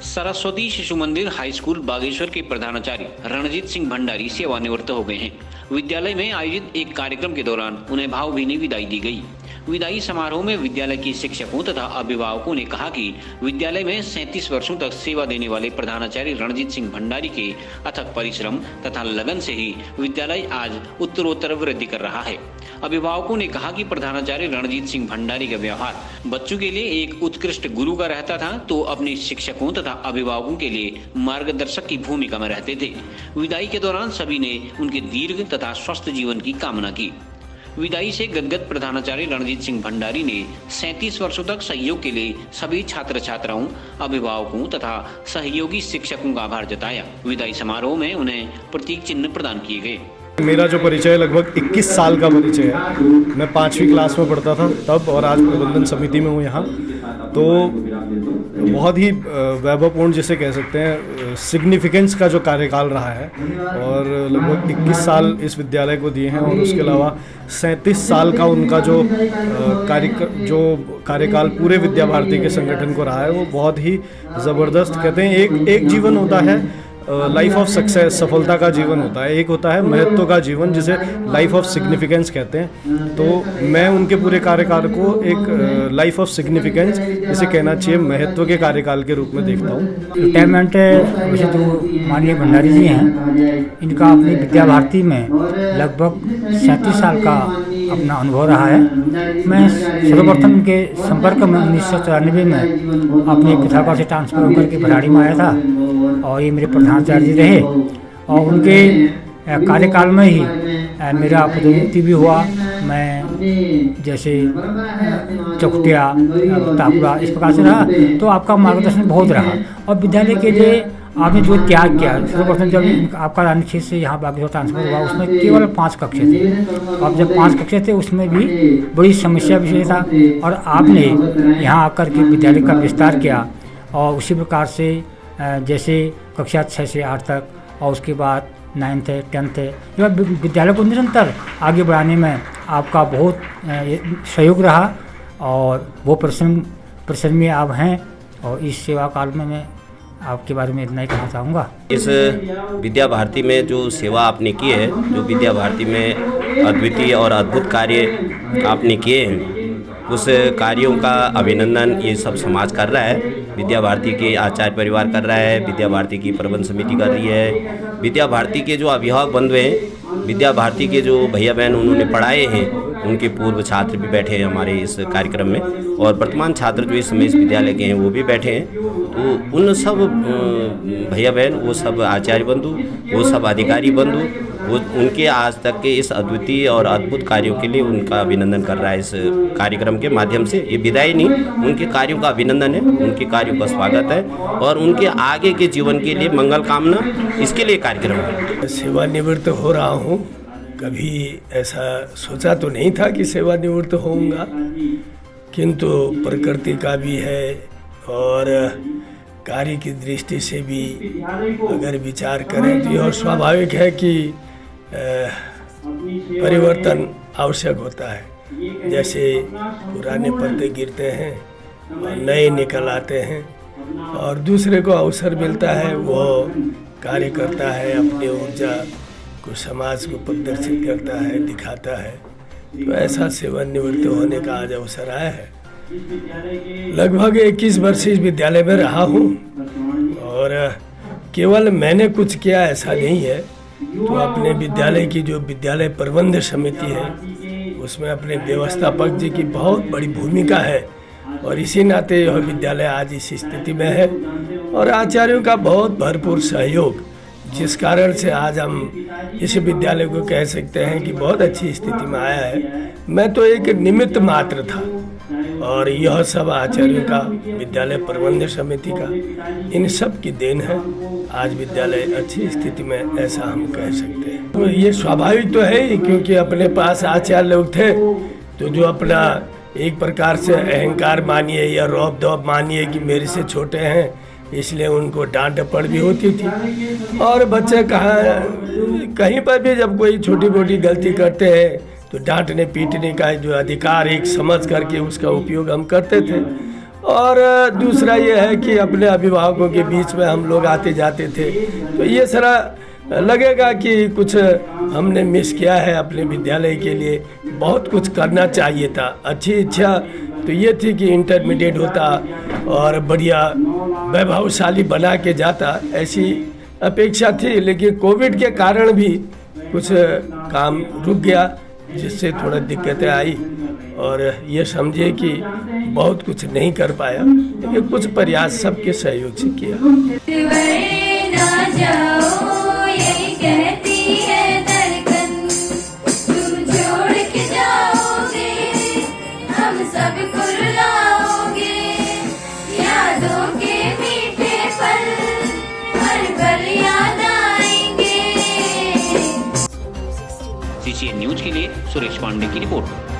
सरस्वती शिशु मंदिर high school Bageshwar के प्रधानाचार्य रणजीत सिंह भंडारी सेवानिवृत्त हो गए हैं। विद्यालय में आयोजित एक कार्यक्रम के दौरान उन्हें भावभीनी विदाई दी गई। विदाई समारोह में विद्यालय के शिक्षकों तथा अभिभावकों ने कहा कि विद्यालय में 37 वर्षों तक सेवा देने वाले प्रधानाचार्य रणजीत सिंह भंडारी के अथक परिश्रम तथा लगन से ही विद्यालय आज उत्तरोत्तर वृद्धि कर रहा है। अभिभावकों ने कहा कि प्रधानाचार्य रणजीत सिंह भंडारी का व्यवहार बच्चों के लिए एक उत्कृष्ट गुरु का रहता था, तो अपने शिक्षकों तथा अभिभावकों के लिए मार्गदर्शक की भूमिका में रहते थे। विदाई के दौरान सभी ने उनके दीर्घ तथा स्वस्थ जीवन की कामना की। विदाई से गदगद प्रधानाचार्य रणजीत सिंह भंडारी ने 37 वर्षों तक सहयोग के लिए सभी छात्र छात्राओं, अभिभावकों तथा सहयोगी शिक्षकों का आभार जताया। विदाई समारोह में उन्हें प्रतीक चिन्ह प्रदान किए गए। मेरा जो परिचय लगभग 21 साल का परिचय है। मैं 5वीं क्लास में पढ़ता था तब, और आज प्रबंधन समिति में हूँ यहाँ। तो बहुत ही वैभवपूर्ण जिसे कह सकते हैं सिग्निफिकेंस का जो कार्यकाल रहा है, और लगभग 21 साल इस विद्यालय को दिए हैं, और उसके अलावा 37 साल का उनका जो कार्यकाल पूरे विद्या भारती के संगठन को रहा है, वो बहुत ही ज़बरदस्त। कहते हैं एक जीवन होता है लाइफ ऑफ सक्सेस, सफलता का जीवन होता है, एक होता है महत्व का जीवन जिसे लाइफ ऑफ सिग्निफिकेंस कहते हैं। तो मैं उनके पूरे कार्यकाल को एक लाइफ ऑफ सिग्निफिकेंस जिसे कहना चाहिए महत्व के कार्यकाल के रूप में देखता हूँ। रिटायरमेंट वैसे तो माननीय भंडारी जी हैं, इनका अपनी विद्या भारती में लगभग 37 साल का अपना अनुभव रहा है। मैं सर्वप्रथम इनके संपर्क में 1994 में अपने पिथागोरस से ट्रांसफर होकर के भराड़ी में आया था, और ये मेरे प्रधानाचार्य जी रहे, और उनके कार्यकाल में ही मेरा पदोन्नति भी हुआ। मैं जैसे चौखटिया, ताकुड़ा इस प्रकार से रहा, तो आपका मार्गदर्शन बहुत रहा। और विद्यालय के लिए आपने जो त्याग किया, सर्वप्रथम जब आपका रानीखेत से यहाँ बागेश्वर ट्रांसफर हुआ, उसमें केवल 5 कक्षे थे। अब जब 5 कक्षे थे उसमें भी बड़ी समस्या विषय था, और आपने यहाँ आकर के विद्यालय का विस्तार किया। और उसी प्रकार से जैसे कक्षा 6 से 8 तक, और उसके बाद 9th 10th विद्यालय को निरंतर आगे बढ़ाने में आपका बहुत सहयोग रहा, और वो प्रसन्न आप हैं। और इस सेवा काल में मैं आपके बारे में इतना ही कहना चाहूँगा। इस विद्या भारती में जो सेवा आपने की है, जो विद्या भारती में अद्वितीय और अद्भुत कार्य आपने किए हैं, उस कार्यों का अभिनंदन ये सब समाज कर रहा है। विद्या भारती के आचार्य परिवार कर रहा है, विद्या भारती की प्रबंध समिति कर रही है, विद्या भारती के जो अभिभावक बंधु हैं, विद्या भारती के जो भैया बहन उन्होंने पढ़ाए हैं, उनके पूर्व छात्र भी बैठे हैं हमारे इस कार्यक्रम में, और वर्तमान छात्र जो इस समय इस विद्यालय के हैं वो भी बैठे हैं। तो उन सब भैया बहन, वो सब आचार्य बंधु, वो सब अधिकारी बंधु, वो उनके आज तक के इस अद्वितीय और अद्भुत कार्यों के लिए उनका अभिनंदन कर रहा है इस कार्यक्रम के माध्यम से। ये विदाई नहीं, उनके कार्यों का अभिनंदन है, उनके कार्यों का स्वागत है, और उनके आगे के जीवन के लिए मंगल कामना, इसके लिए कार्यक्रम है। सेवानिवृत्त हो रहा हूँ। कभी ऐसा सोचा तो नहीं था कि सेवानिवृत्त होऊंगा, किंतु प्रकृति का भी है और कार्य की दृष्टि से भी अगर विचार करें तो यह स्वाभाविक है कि परिवर्तन आवश्यक होता है। जैसे पुराने पत्ते गिरते हैं और नए निकल आते हैं, और दूसरे को अवसर मिलता है, वो कार्य करता है, अपनी ऊर्जा को समाज को प्रदर्शित करता है, दिखाता है। तो ऐसा सेवानिवृत्त होने का आज अवसर आया है। लगभग 21 वर्ष इस विद्यालय में रहा हूँ, और केवल मैंने कुछ किया ऐसा नहीं है। तो अपने विद्यालय की जो विद्यालय प्रबंध समिति है, उसमें अपने व्यवस्थापक जी की बहुत बड़ी भूमिका है, और इसी नाते यह विद्यालय आज इस स्थिति में है, और आचार्यों का बहुत भरपूर सहयोग, जिस कारण से आज हम इस विद्यालय को कह सकते हैं कि बहुत अच्छी स्थिति में आया है। मैं तो एक निमित्त मात्र था, और यह सब आचार्यों का, विद्यालय प्रबंध समिति का, इन सब की देन है। आज विद्यालय अच्छी स्थिति में, ऐसा हम कह सकते हैं। तो ये स्वाभाविक तो है ही, क्योंकि अपने पास आचार्य लोग थे, तो जो अपना एक प्रकार से अहंकार मानिए या रौब दौब मानिए कि मेरे से छोटे हैं, इसलिए उनको डांट डपट भी होती थी। और बच्चे कहीं पर भी जब कोई छोटी मोटी गलती करते हैं तो डांटने पीटने का जो अधिकार एक समझ करके उसका उपयोग हम करते थे। और दूसरा ये है कि अपने अभिभावकों के बीच में हम लोग आते जाते थे, तो ये सारा लगेगा कि कुछ हमने मिस किया है अपने विद्यालय के लिए। बहुत कुछ करना चाहिए था। अच्छी इच्छा तो ये थी कि इंटरमीडिएट होता और बढ़िया वैभवशाली बना के जाता, ऐसी अपेक्षा थी। लेकिन कोविड के कारण भी कुछ काम रुक गया, जिससे थोड़ा दिक्कतें आई और ये समझे कि बहुत कुछ नहीं कर पाया, लेकिन कुछ प्रयास सबके सहयोग से किया। CCN न्यूज के लिए सुरेश पांडे की रिपोर्ट।